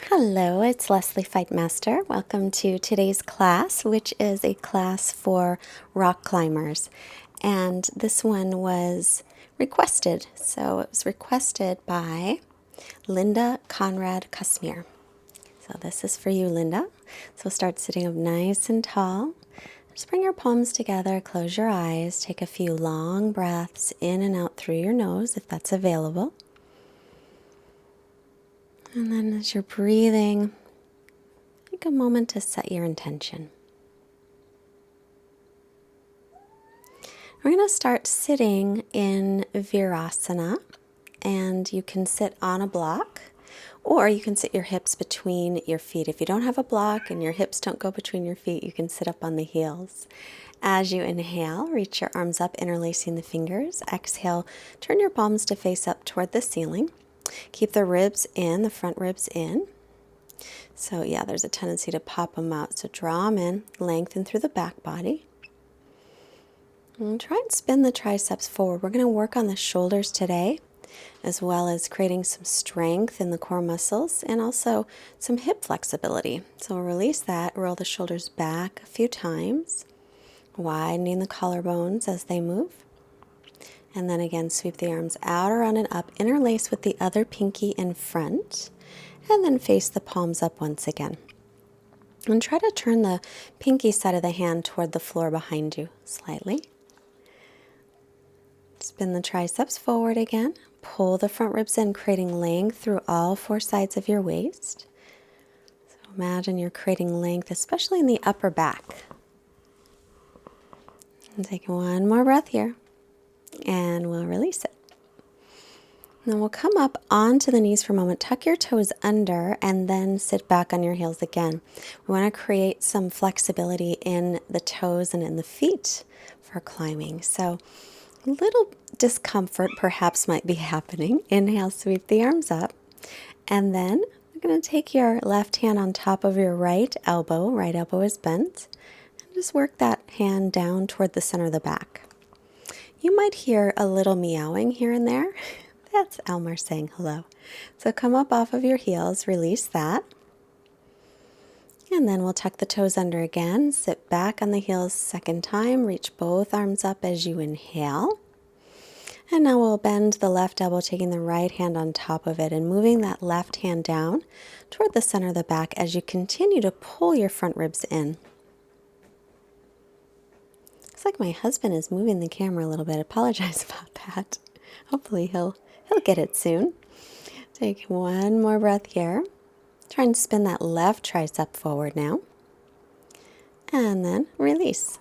Hello, it's Leslie Fightmaster. Welcome to today's class, which is a class for rock climbers. And this one was requested. So it was requested by Linda Conrad Kusmir. So this is for you, Linda. So start sitting up nice and tall. Just bring your palms together, close your eyes, take a few long breaths in and out through your nose if that's available. And then as you're breathing, take a moment to set your intention. We're going to start sitting in Virasana, and you can sit on a block, or you can sit your hips between your feet. If you don't have a block and your hips don't go between your feet, you can sit up on the heels. As you inhale, reach your arms up, interlacing the fingers. Exhale, turn your palms to face up toward the ceiling. Keep the ribs in, the front ribs in. So yeah, there's a tendency to pop them out. So draw them in, lengthen through the back body. And try and spin the triceps forward. We're going to work on the shoulders today, as well as creating some strength in the core muscles and also some hip flexibility. So we'll release that, roll the shoulders back a few times, widening the collarbones as they move. And then again, sweep the arms out, around and up, interlace with the other pinky in front, and then face the palms up once again. And try to turn the pinky side of the hand toward the floor behind you slightly. Spin the triceps forward again. Pull the front ribs in, creating length through all four sides of your waist. So imagine you're creating length, especially in the upper back. And take one more breath here, and we'll release it. Then we'll come up onto the knees for a moment, tuck your toes under, and then sit back on your heels again. We want to create some flexibility in the toes and in the feet for climbing. So a little discomfort perhaps might be happening. Inhale, sweep the arms up, and then you're going to take your left hand on top of your right elbow is bent, and just work that hand down toward the center of the back. You might hear a little meowing here and there. That's Elmer saying hello. So come up off of your heels, release that. And then we'll tuck the toes under again, sit back on the heels second time, reach both arms up as you inhale. And now we'll bend the left elbow, taking the right hand on top of it and moving that left hand down toward the center of the back as you continue to pull your front ribs in. Looks like my husband is moving the camera a little bit. I apologize about that. Hopefully he'll get it soon. Take one more breath here. Try and spin that left tricep forward now. And then release.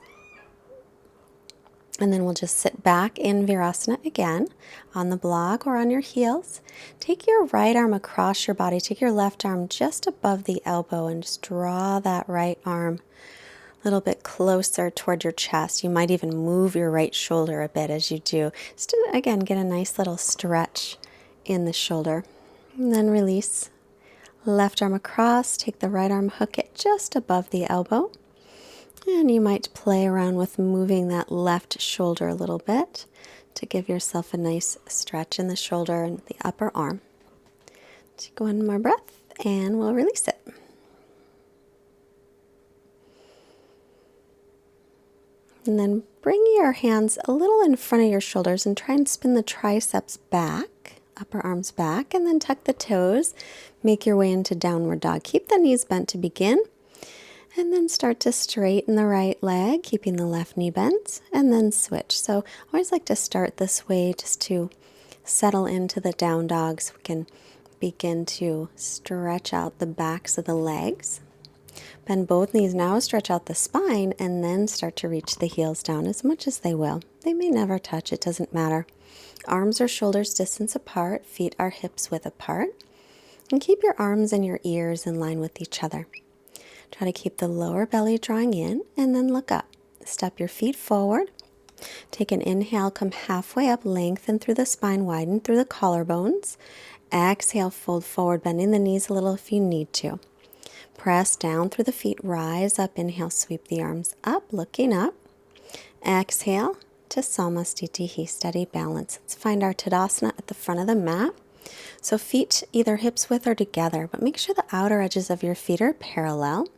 And then we'll just sit back in Virasana again on the block or on your heels. Take your right arm across your body. Take your left arm just above the elbow and just draw that right arm a little bit closer toward your chest. You might even move your right shoulder a bit as you do. Just to, again, get a nice little stretch in the shoulder. And then release. Left arm across. Take the right arm, hook it just above the elbow. And you might play around with moving that left shoulder a little bit to give yourself a nice stretch in the shoulder and the upper arm. Take one more breath and we'll release it. And then bring your hands a little in front of your shoulders and try and spin the triceps back, upper arms back, and then tuck the toes. Make your way into downward dog. Keep the knees bent to begin. And then start to straighten the right leg, keeping the left knee bent, and then switch. So I always like to start this way just to settle into the down dog so we can begin to stretch out the backs of the legs. Bend both knees now, stretch out the spine, and then start to reach the heels down as much as they will. They may never touch, it doesn't matter. Arms or shoulders distance apart, feet are hips width apart. And keep your arms and your ears in line with each other. Try to keep the lower belly drawing in and then look up. Step your feet forward. Take an inhale, come halfway up, lengthen through the spine, widen through the collarbones. Exhale, fold forward, bending the knees a little if you need to. Press down through the feet, rise up, inhale, sweep the arms up, looking up. Exhale to Samasthiti, steady balance. Let's find our Tadasana at the front of the mat. So feet either hips width or together, but make sure the outer edges of your feet are parallel.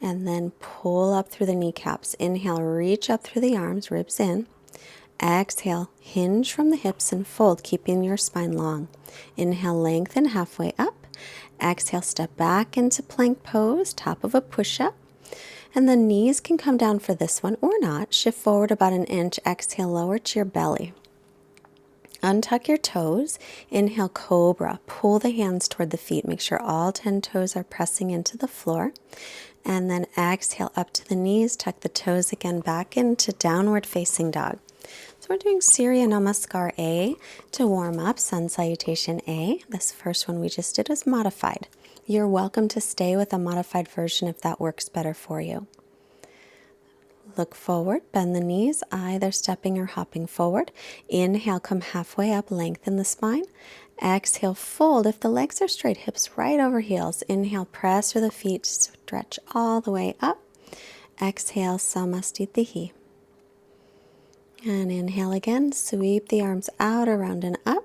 And then pull up through the kneecaps. Inhale, reach up through the arms, ribs in. Exhale, hinge from the hips and fold, keeping your spine long. Inhale, lengthen halfway up. Exhale, step back into plank pose, top of a push-up. And the knees can come down for this one or not. Shift forward about an inch. Exhale, lower to your belly. Untuck your toes. Inhale, cobra. Pull the hands toward the feet. Make sure all 10 toes are pressing into the floor. And then exhale up to the knees. Tuck the toes again back into downward facing dog. So we're doing Surya Namaskar A to warm up, Sun Salutation A. This first one we just did is modified. You're welcome to stay with a modified version if that works better for you. Look forward, bend the knees, either stepping or hopping forward. Inhale, come halfway up, lengthen the spine. Exhale, fold. If the legs are straight, hips right over heels. Inhale, press through the feet, stretch all the way up. Exhale, Samastitihi. And inhale again, sweep the arms out, around and up.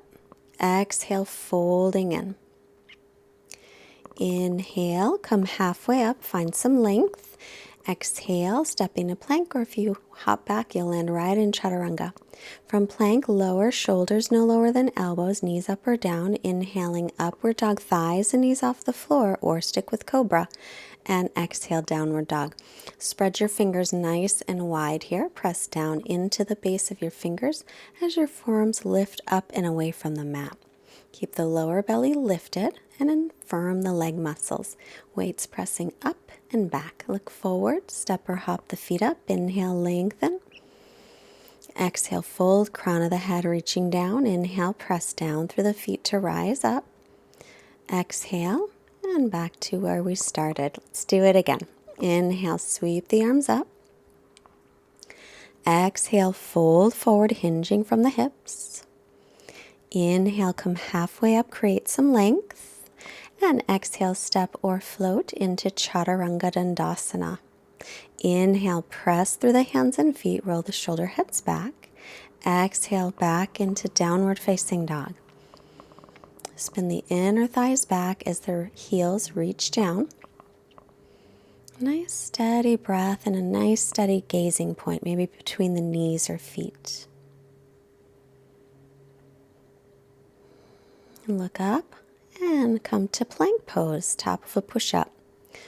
Exhale, folding in. Inhale, come halfway up, find some length. Exhale, step into plank, or if you hop back, you'll land right in chaturanga. From plank, lower shoulders no lower than elbows, knees up or down. Inhaling, upward dog, thighs and knees off the floor, or stick with cobra. And exhale, downward dog. Spread your fingers nice and wide here. Press down into the base of your fingers as your forearms lift up and away from the mat. Keep the lower belly lifted and firm the leg muscles. Weights pressing up and back. Look forward, step or hop the feet up. Inhale, lengthen. Exhale, fold, crown of the head reaching down. Inhale, press down through the feet to rise up. Exhale, and back to where we started. Let's do it again. Inhale, sweep the arms up. Exhale, fold forward, hinging from the hips. Inhale, come halfway up, create some length. And exhale, step or float into Chaturanga Dandasana. Inhale, press through the hands and feet, roll the shoulder heads back. Exhale, back into downward facing dog. Spin the inner thighs back as the heels reach down. Nice steady breath and a nice steady gazing point, maybe between the knees or feet. And look up and come to plank pose, top of a push-up.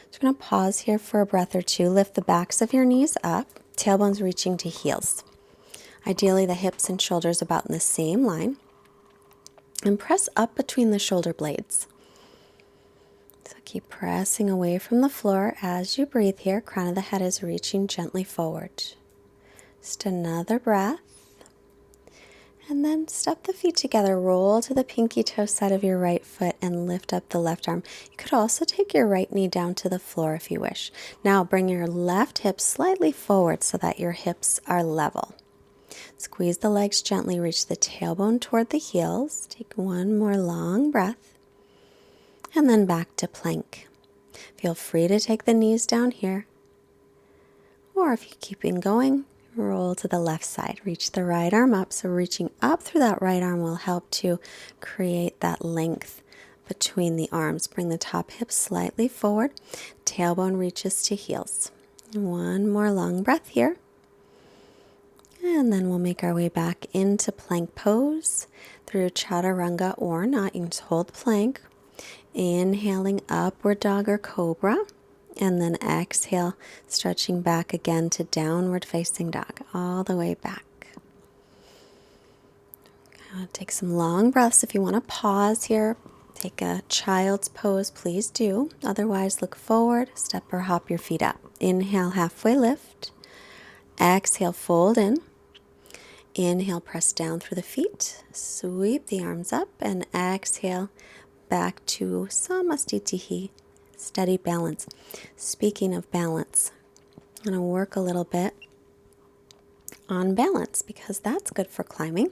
So we're going to pause here for a breath or two. Lift the backs of your knees up, tailbones reaching to heels. Ideally, the hips and shoulders about in the same line. And press up between the shoulder blades. So keep pressing away from the floor as you breathe here. Crown of the head is reaching gently forward. Just another breath. And then step the feet together. Roll to the pinky toe side of your right foot and lift up the left arm. You could also take your right knee down to the floor if you wish. Now bring your left hip slightly forward so that your hips are level. Squeeze the legs gently, reach the tailbone toward the heels. Take one more long breath. And then back to plank. Feel free to take the knees down here. Or if you're keeping going, roll to the left side. Reach the right arm up. So reaching up through that right arm will help to create that length between the arms. Bring the top hip slightly forward. Tailbone reaches to heels. One more long breath here. And then we'll make our way back into plank pose through chaturanga or not. You can just hold plank. Inhaling upward dog or cobra. And then exhale, stretching back again to downward facing dog, all the way back. Take some long breaths. If you want to pause here, take a child's pose, please do. Otherwise, look forward, step or hop your feet up. Inhale, halfway lift. Exhale, fold in. Inhale, press down through the feet. Sweep the arms up and exhale back to Samastitihi. Steady balance. Speaking of balance, I'm going to work a little bit on balance because that's good for climbing.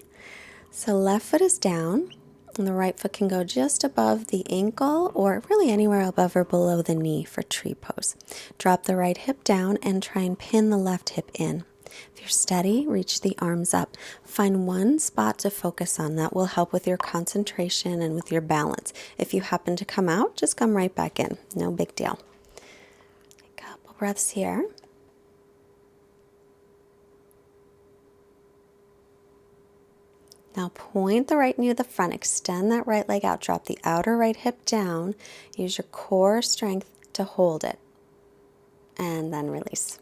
So left foot is down and the right foot can go just above the ankle or really anywhere above or below the knee for tree pose. Drop the right hip down and try and pin the left hip in. If you're steady, reach the arms up. Find one spot to focus on. That will help with your concentration and with your balance. If you happen to come out, just come right back in. No big deal. A couple breaths here. Now point the right knee to the front, extend that right leg out, drop the outer right hip down, use your core strength to hold it, and then release.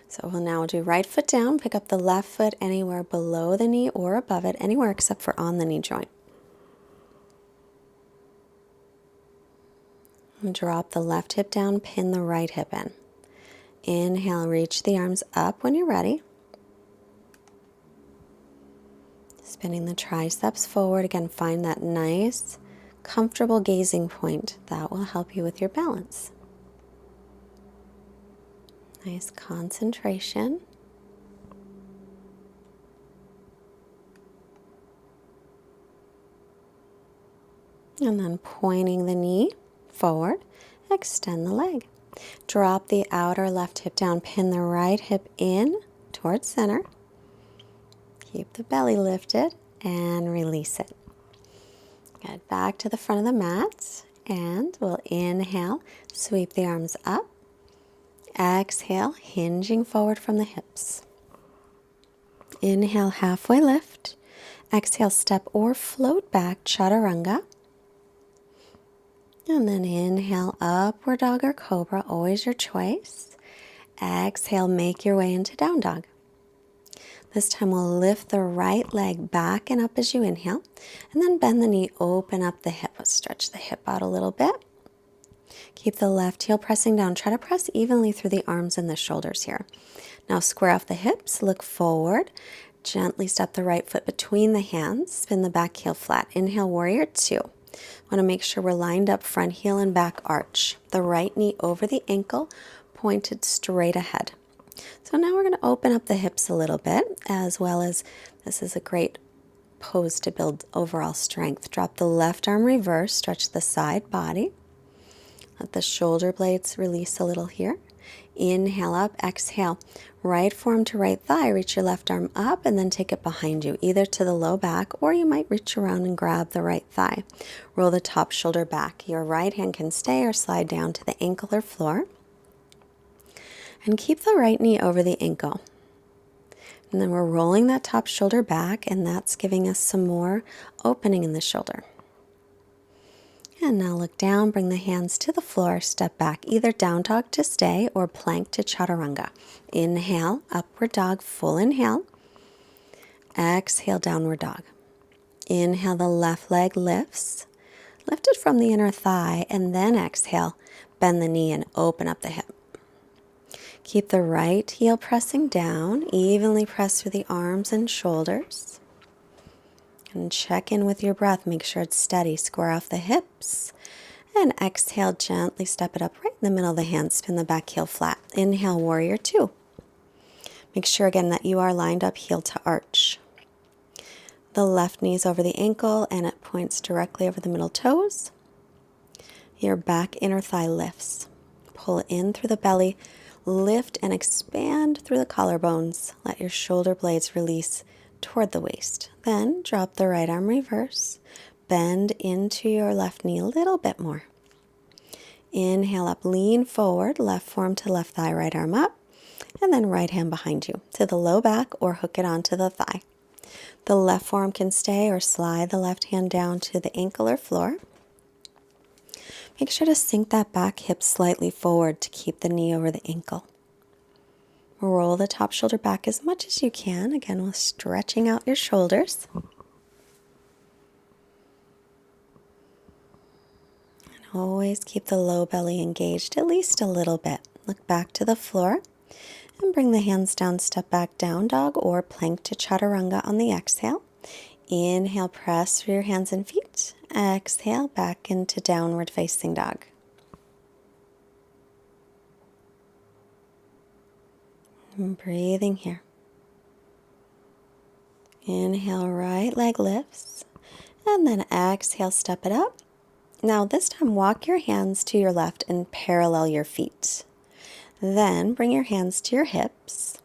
So we'll now do right foot down, pick up the left foot anywhere below the knee or above it, anywhere except for on the knee joint. And drop the left hip down, pin the right hip in. Inhale, reach the arms up when you're ready. Spinning the triceps forward. Again, find that nice, comfortable gazing point. That will help you with your balance. Nice concentration. And then pointing the knee forward, extend the leg. Drop the outer left hip down, pin the right hip in towards center. Keep the belly lifted and release it. Get back to the front of the mat and we'll inhale, sweep the arms up. Exhale, hinging forward from the hips. Inhale, halfway lift. Exhale, step or float back, chaturanga. And then inhale, upward dog or cobra, always your choice. Exhale, make your way into down dog. This time we'll lift the right leg back and up as you inhale, and then bend the knee, open up the hip. Let's stretch the hip out a little bit. Keep the left heel pressing down. Try to press evenly through the arms and the shoulders here. Now square off the hips, look forward. Gently step the right foot between the hands, spin the back heel flat. Inhale, warrior two. Want to make sure we're lined up, front heel and back arch. The right knee over the ankle, pointed straight ahead. So now we're going to open up the hips a little bit, as well as this is a great pose to build overall strength. Drop the left arm reverse, stretch the side body. Let the shoulder blades release a little here. Inhale up, exhale. Right forearm to right thigh, reach your left arm up and then take it behind you, either to the low back or you might reach around and grab the right thigh. Roll the top shoulder back. Your right hand can stay or slide down to the ankle or floor. And keep the right knee over the ankle. And then we're rolling that top shoulder back, and that's giving us some more opening in the shoulder. And now look down, bring the hands to the floor, step back, either down dog to stay or plank to chaturanga. Inhale, upward dog, full inhale. Exhale, downward dog. Inhale, the left leg lifts. Lift it from the inner thigh, and then exhale, bend the knee and open up the hip. Keep the right heel pressing down, evenly press through the arms and shoulders. And check in with your breath, make sure it's steady. Square off the hips. And exhale, gently step it up right in the middle of the hands, spin the back heel flat. Inhale, warrior two. Make sure again that you are lined up heel to arch. The left knee's over the ankle and it points directly over the middle toes. Your back inner thigh lifts. Pull in through the belly. Lift and expand through the collarbones. Let your shoulder blades release toward the waist. Then drop the right arm reverse. Bend into your left knee a little bit more. Inhale up, lean forward, left forearm to left thigh, right arm up. And then right hand behind you to the low back or hook it onto the thigh. The left forearm can stay or slide the left hand down to the ankle or floor. Make sure to sink that back hip slightly forward to keep the knee over the ankle. Roll the top shoulder back as much as you can, again while stretching out your shoulders. And always keep the low belly engaged at least a little bit. Look back to the floor and bring the hands down, step back, down dog or plank to chaturanga on the exhale. Inhale, press through your hands and feet. Exhale, back into downward facing dog. And breathing here. Inhale, right leg lifts. And then exhale, step it up. Now this time walk your hands to your left and parallel your feet. Then bring your hands to your hips.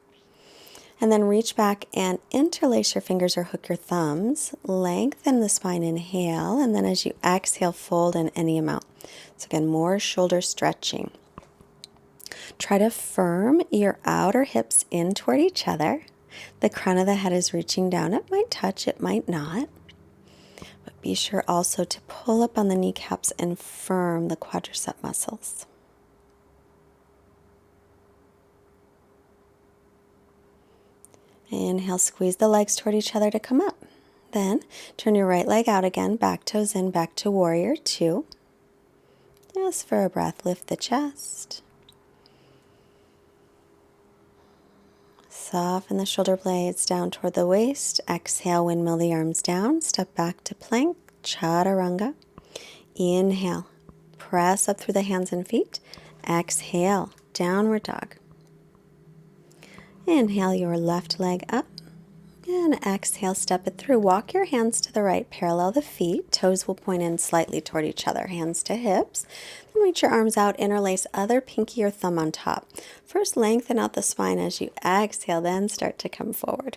And then reach back and interlace your fingers or hook your thumbs. Lengthen the spine, inhale, and then as you exhale, fold in any amount. So again, more shoulder stretching. Try to firm your outer hips in toward each other. The crown of the head is reaching down. It might touch, it might not. But be sure also to pull up on the kneecaps and firm the quadricep muscles. Inhale, squeeze the legs toward each other to come up. Then turn your right leg out again, back toes in, back to warrior two. Just for a breath, lift the chest. Soften the shoulder blades down toward the waist. Exhale, windmill the arms down. Step back to plank, chaturanga. Inhale, press up through the hands and feet. Exhale, downward dog. Inhale your left leg up. And exhale, step it through. Walk your hands to the right, parallel the feet. Toes will point in slightly toward each other, hands to hips. Then reach your arms out, interlace other pinky or thumb on top. First, lengthen out the spine as you exhale, then start to come forward.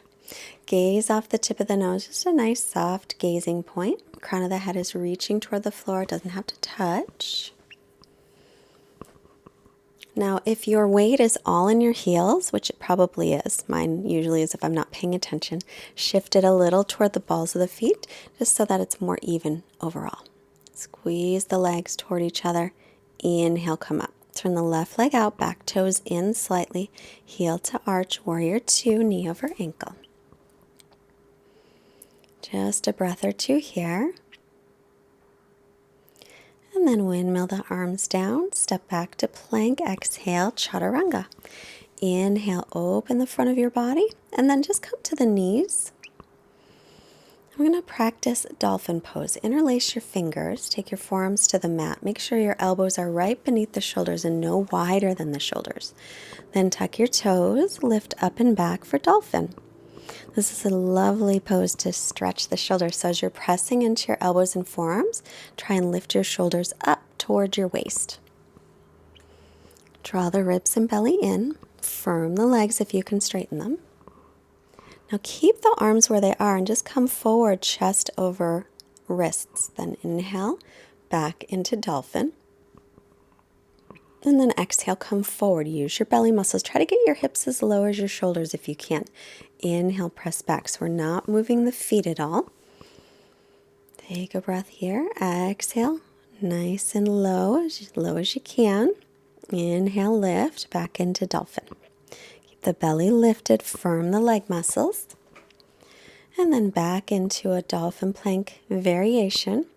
Gaze off the tip of the nose, just a nice soft gazing point. Crown of the head is reaching toward the floor, it doesn't have to touch. Now, if your weight is all in your heels, which it probably is, mine usually is if I'm not paying attention, shift it a little toward the balls of the feet, just so that it's more even overall. Squeeze the legs toward each other. Inhale, come up. Turn the left leg out, back toes in slightly, heel to arch, warrior two, knee over ankle. Just a breath or two here. And then windmill the arms down, step back to plank, exhale, chaturanga. Inhale, open the front of your body, and then just come to the knees. We're going to practice dolphin pose. Interlace your fingers, take your forearms to the mat. Make sure your elbows are right beneath the shoulders and no wider than the shoulders. Then tuck your toes, lift up and back for dolphin. This is a lovely pose to stretch the shoulders. So as you're pressing into your elbows and forearms, try and lift your shoulders up towards your waist. Draw the ribs and belly in. Firm the legs if you can straighten them. Now keep the arms where they are and just come forward, chest over wrists. Then inhale, back into dolphin. And then exhale, come forward. Use your belly muscles. Try to get your hips as low as your shoulders if you can. Inhale, press back. So we're not moving the feet at all. Take a breath here. Exhale, nice and low as you can. Inhale, lift, back into dolphin. Keep the belly lifted, firm the leg muscles. And then back into a dolphin plank variation.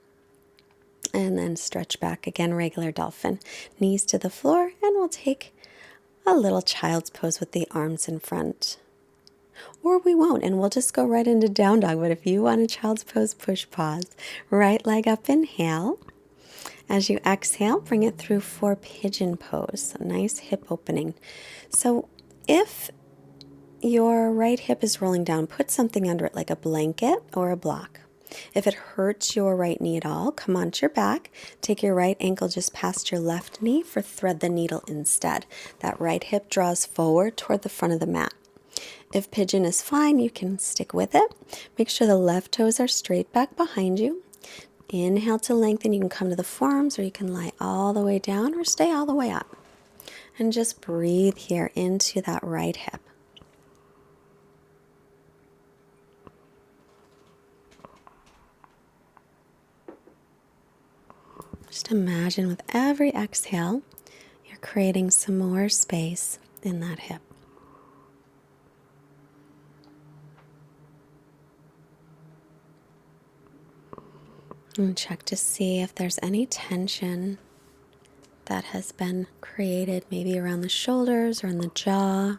And then stretch back again, regular dolphin. Knees to the floor, and we'll take a little child's pose with the arms in front. Or we won't, and we'll just go right into down dog. But if you want a child's pose, push pause. Right leg up, inhale. As you exhale, bring it through for pigeon pose. A nice hip opening. So if your right hip is rolling down, put something under it like a blanket or a block. If it hurts your right knee at all, come onto your back. Take your right ankle just past your left knee for thread the needle instead. That right hip draws forward toward the front of the mat. If pigeon is fine, you can stick with it. Make sure the left toes are straight back behind you. Inhale to lengthen. You can come to the forearms or you can lie all the way down or stay all the way up. And just breathe here into that right hip. Just imagine with every exhale, you're creating some more space in that hip. And check to see if there's any tension that has been created, maybe around the shoulders or in the jaw.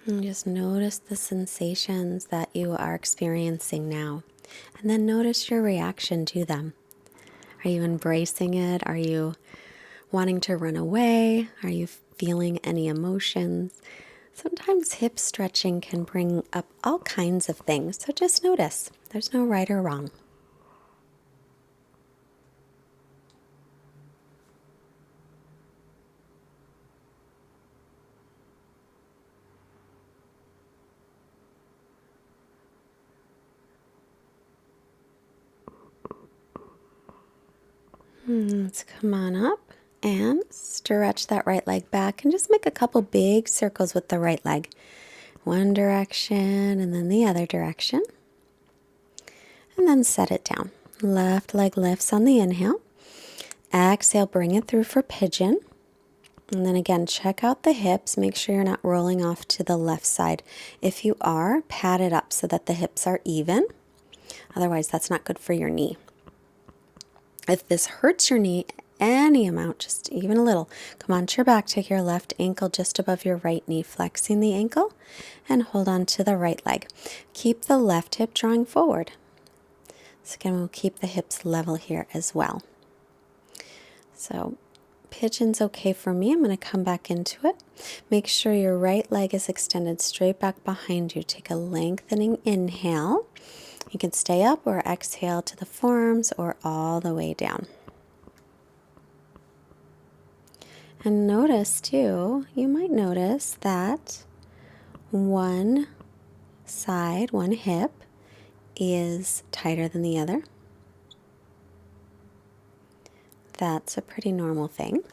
And just notice the sensations that you are experiencing now. And then notice your reaction to them. Are you embracing it? Are you wanting to run away? Are you feeling any emotions? Sometimes hip stretching can bring up all kinds of things, so just notice. There's no right or wrong. Let's come on up and stretch that right leg back and just make a couple big circles with the right leg. One direction and then the other direction. And then set it down. Left leg lifts on the inhale. Exhale, bring it through for pigeon. And then again, check out the hips. Make sure you're not rolling off to the left side. If you are, pat it up so that the hips are even. Otherwise, that's not good for your knee. If this hurts your knee any amount, just even a little, come onto your back, take your left ankle just above your right knee, flexing the ankle, and hold on to the right leg. Keep the left hip drawing forward. So again, we'll keep the hips level here as well. So pigeon's okay for me. I'm going to come back into it. Make sure your right leg is extended straight back behind you. Take a lengthening inhale. You can stay up or exhale to the forearms or all the way down. And notice too, you might notice that one side, one hip, is tighter than the other. That's a pretty normal thing.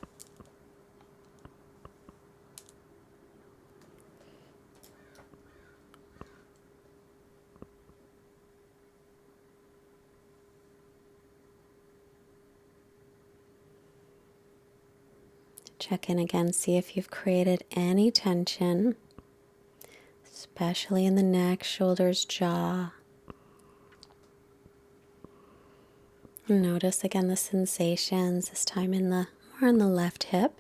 Check in again, see if you've created any tension, especially in the neck, shoulders, jaw. Notice again the sensations, this time more on the left hip.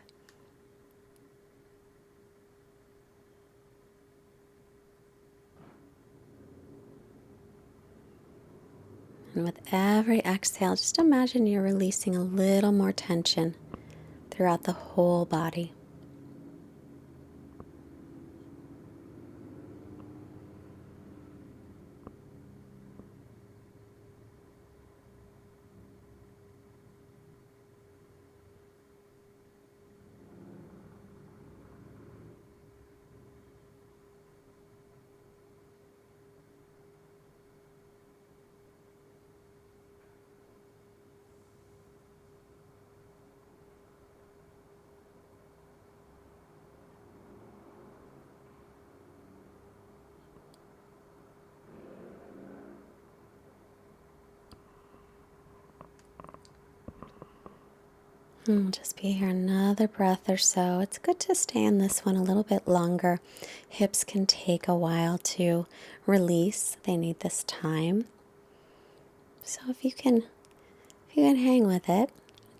And with every exhale, just imagine you're releasing a little more tension throughout the whole body. Just be here another breath or so. It's good to stay in this one a little bit longer. Hips can take a while to release. They need this time. So if you can hang with it,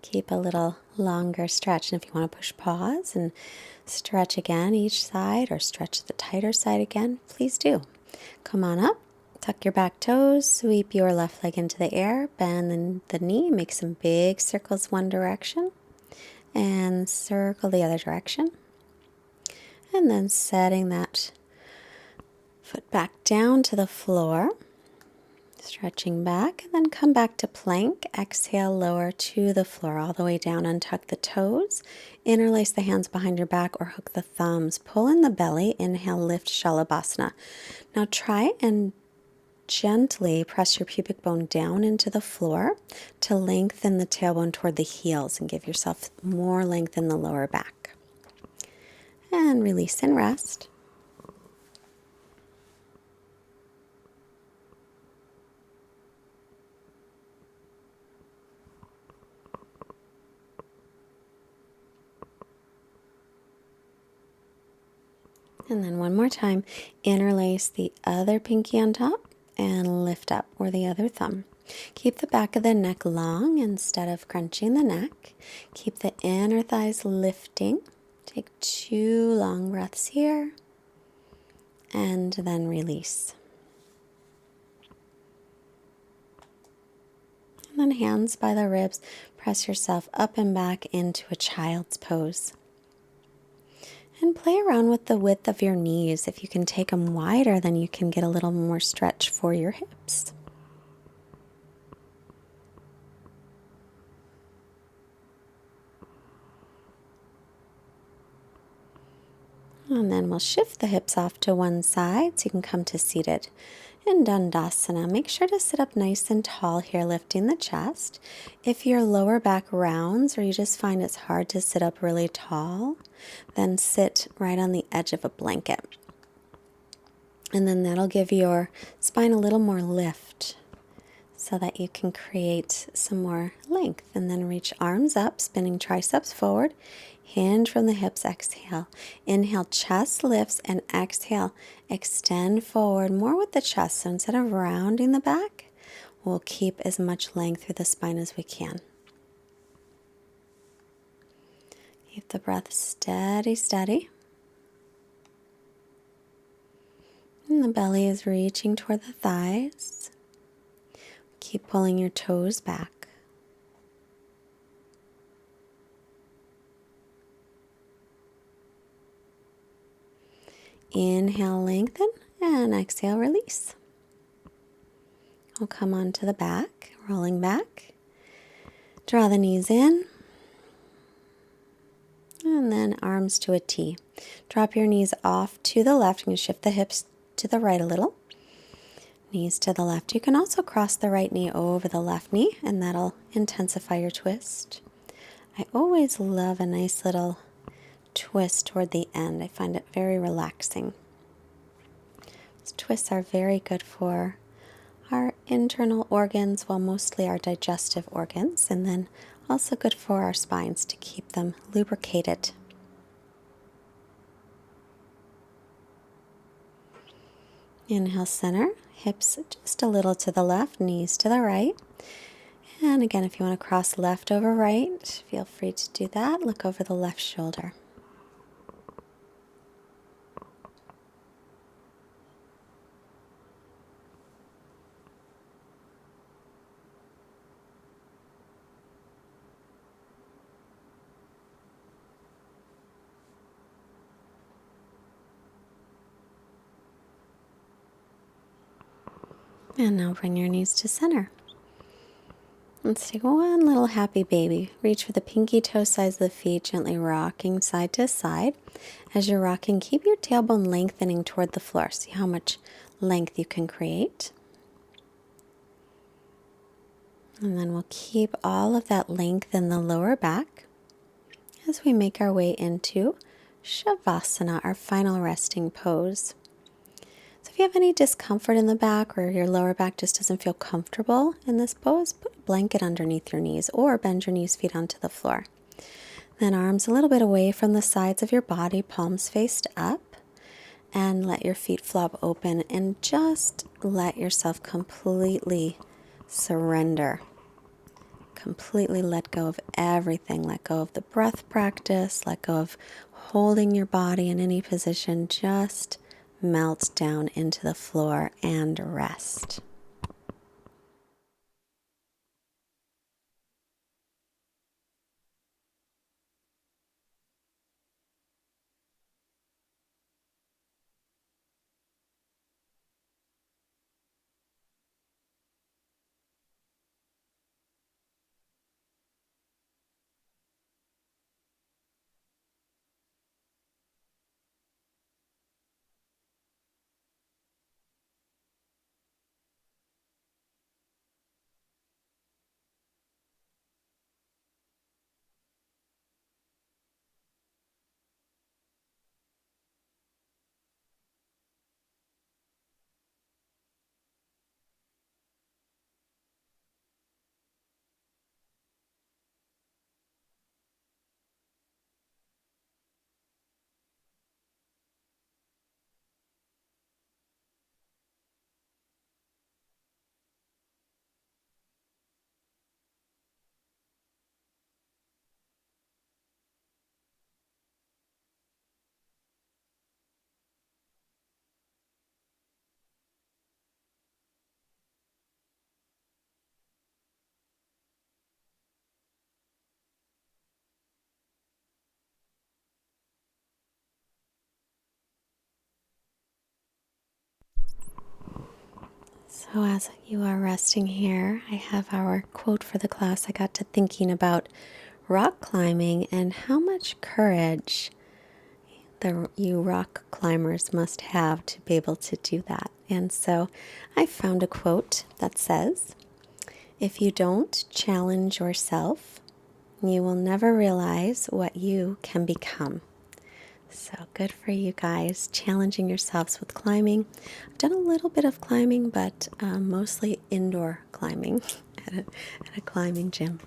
keep a little longer stretch. And if you want to push pause and stretch again each side or stretch the tighter side again, please do. Come on up. Tuck your back toes, sweep your left leg into the air, bend the knee, make some big circles one direction, and circle the other direction. And then setting that foot back down to the floor, stretching back, and then come back to plank. Exhale, lower to the floor, all the way down, untuck the toes, interlace the hands behind your back or hook the thumbs, pull in the belly, inhale, lift Shalabhasana. Now try and gently press your pubic bone down into the floor to lengthen the tailbone toward the heels and give yourself more length in the lower back. And release and rest. And then one more time, interlace the other pinky on top and lift up, or the other thumb. Keep the back of the neck long instead of crunching the neck. Keep the inner thighs lifting. Take 2 long breaths here, and then release. And then hands by the ribs, press yourself up and back into a child's pose. And play around with the width of your knees. If you can take them wider, then you can get a little more stretch for your hips. And then we'll shift the hips off to one side so you can come to seated in Dandasana. Make sure to sit up nice and tall here, lifting the chest. If your lower back rounds or you just find it's hard to sit up really tall, then sit right on the edge of a blanket. And then that'll give your spine a little more lift so that you can create some more length. And then reach arms up, spinning triceps forward. Hinge from the hips, exhale. Inhale, chest lifts, and exhale, extend forward more with the chest. So instead of rounding the back, we'll keep as much length through the spine as we can. Keep the breath steady, steady. And the belly is reaching toward the thighs. Keep pulling your toes back. Inhale, lengthen, and exhale, release. We'll come onto the back, rolling back. Draw the knees in. And then arms to a T. Drop your knees off to the left. You can shift the hips to the right a little. Knees to the left. You can also cross the right knee over the left knee, and that'll intensify your twist. I always love a nice little twist toward the end. I find it very relaxing. These twists are very good for our internal organs, well, mostly our digestive organs, and then also good for our spines to keep them lubricated. Inhale, center, hips just a little to the left, knees to the right. And again, if you want to cross left over right, feel free to do that. Look over the left shoulder. And now bring your knees to center. Let's take one little happy baby. Reach for the pinky toe sides of the feet, gently rocking side to side. As you're rocking, keep your tailbone lengthening toward the floor. See how much length you can create. And then we'll keep all of that length in the lower back as we make our way into Shavasana, our final resting pose. So if you have any discomfort in the back or your lower back just doesn't feel comfortable in this pose, put a blanket underneath your knees or bend your knees, feet onto the floor. Then arms a little bit away from the sides of your body, palms faced up, and let your feet flop open and just let yourself completely surrender. Completely let go of everything. Let go of the breath practice, let go of holding your body in any position. Just melt down into the floor and rest. So, as you are resting here, I have our quote for the class. I got to thinking about rock climbing and how much courage you rock climbers must have to be able to do that. And so I found a quote that says, "If you don't challenge yourself, you will never realize what you can become." So good for you guys, challenging yourselves with climbing. I've done a little bit of climbing, but mostly indoor climbing at a climbing gym.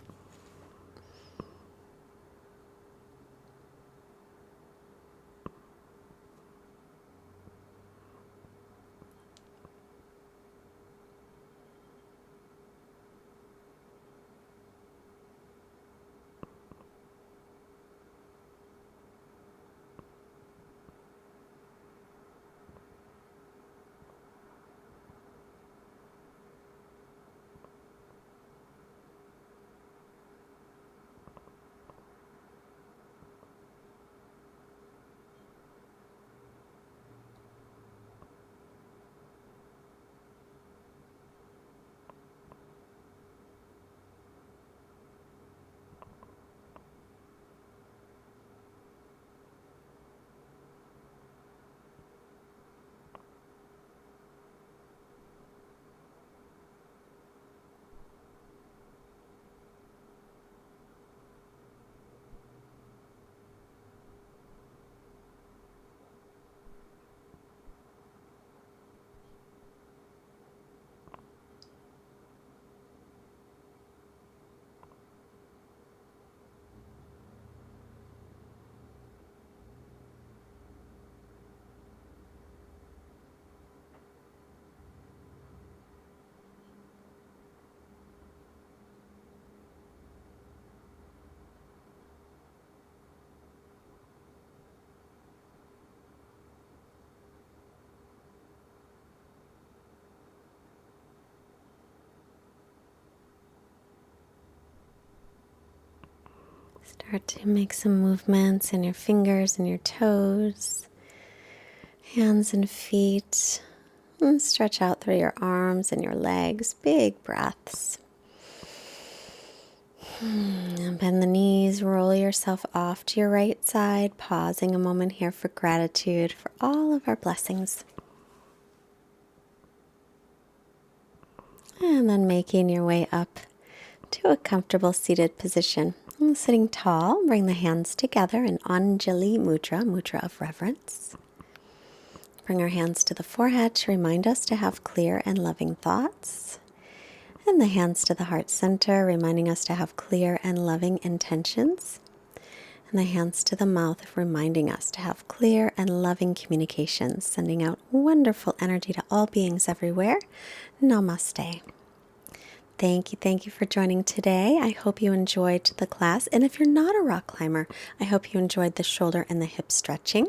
Start to make some movements in your fingers and your toes, hands and feet. And stretch out through your arms and your legs. Big breaths. And bend the knees, roll yourself off to your right side, pausing a moment here for gratitude for all of our blessings. And then making your way up to a comfortable seated position. And sitting tall, bring the hands together in Anjali Mudra, Mudra of Reverence. Bring our hands to the forehead to remind us to have clear and loving thoughts. And the hands to the heart center, reminding us to have clear and loving intentions. And the hands to the mouth, reminding us to have clear and loving communications, sending out wonderful energy to all beings everywhere. Namaste. Thank you for joining today. I hope you enjoyed the class. And if you're not a rock climber, I hope you enjoyed the shoulder and the hip stretching.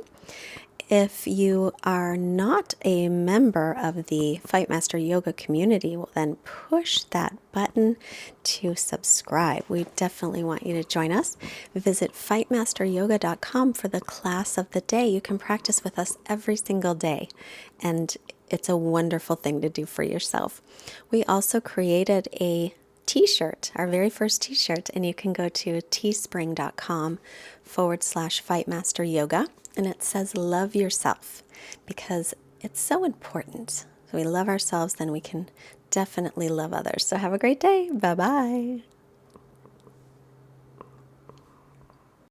If you are not a member of the Fightmaster Yoga community, well, then push that button to subscribe. We definitely want you to join us. Visit fightmasteryoga.com for the class of the day. You can practice with us every single day, and it's a wonderful thing to do for yourself. We also created a t-shirt, our very first t-shirt, and you can go to teespring.com/fightmasteryoga. And it says, love yourself, because it's so important. So we love ourselves, then we can definitely love others. So have a great day. Bye-bye.